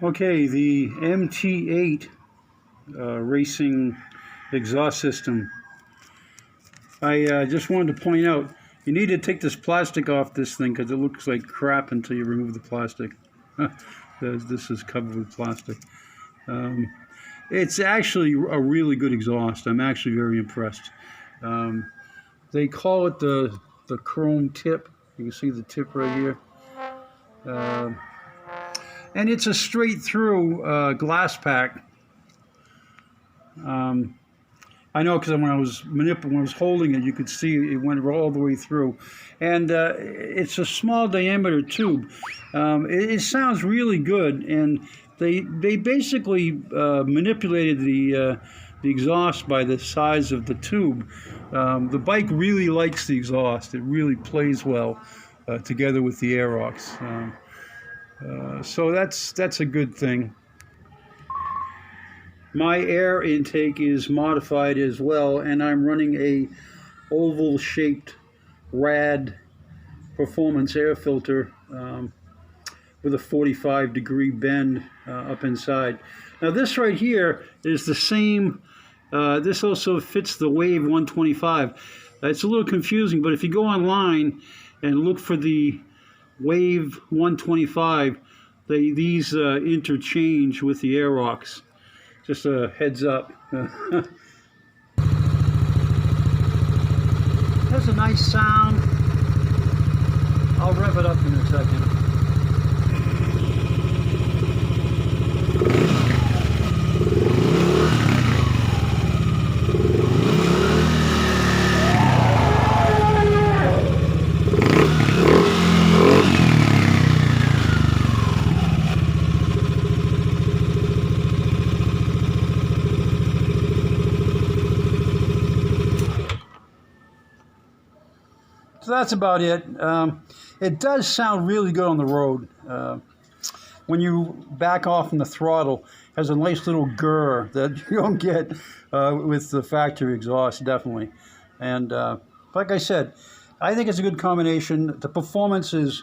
Okay, the MT8 racing exhaust system. I just wanted to point out, you need to take this plastic off this thing because it looks like crap until you remove the plastic. This is covered with plastic. It's actually a really good exhaust. I'm actually very impressed. They call it the chrome tip. You can see the tip right here. And it's a straight through glass pack. I know because when I was holding it, you could see it went all the way through, and it's a small diameter tube. It sounds really good, and they basically manipulated the exhaust by the size of the tube. The bike really likes the exhaust. It really plays well together with the Aerox. So that's a good thing. My air intake is modified as well, and I'm running a oval shaped rad performance air filter with a 45-degree bend up inside. Now this right here is the same. This also fits the Wave 125. It's a little confusing, but if you go online and look for the Wave 125, these interchange with the Aerox. Just a heads up. That's a nice sound. I'll rev it up in a second. So that's about it. It does sound really good on the road. When you back off from the throttle, it has a nice little gurr that you don't get with the factory exhaust, definitely. And like I said, I think it's a good combination. The performance is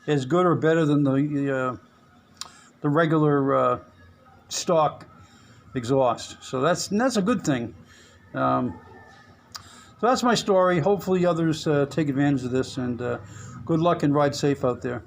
as good or better than the regular stock exhaust. So that's a good thing. So that's my story. Hopefully others take advantage of this, and good luck and ride safe out there.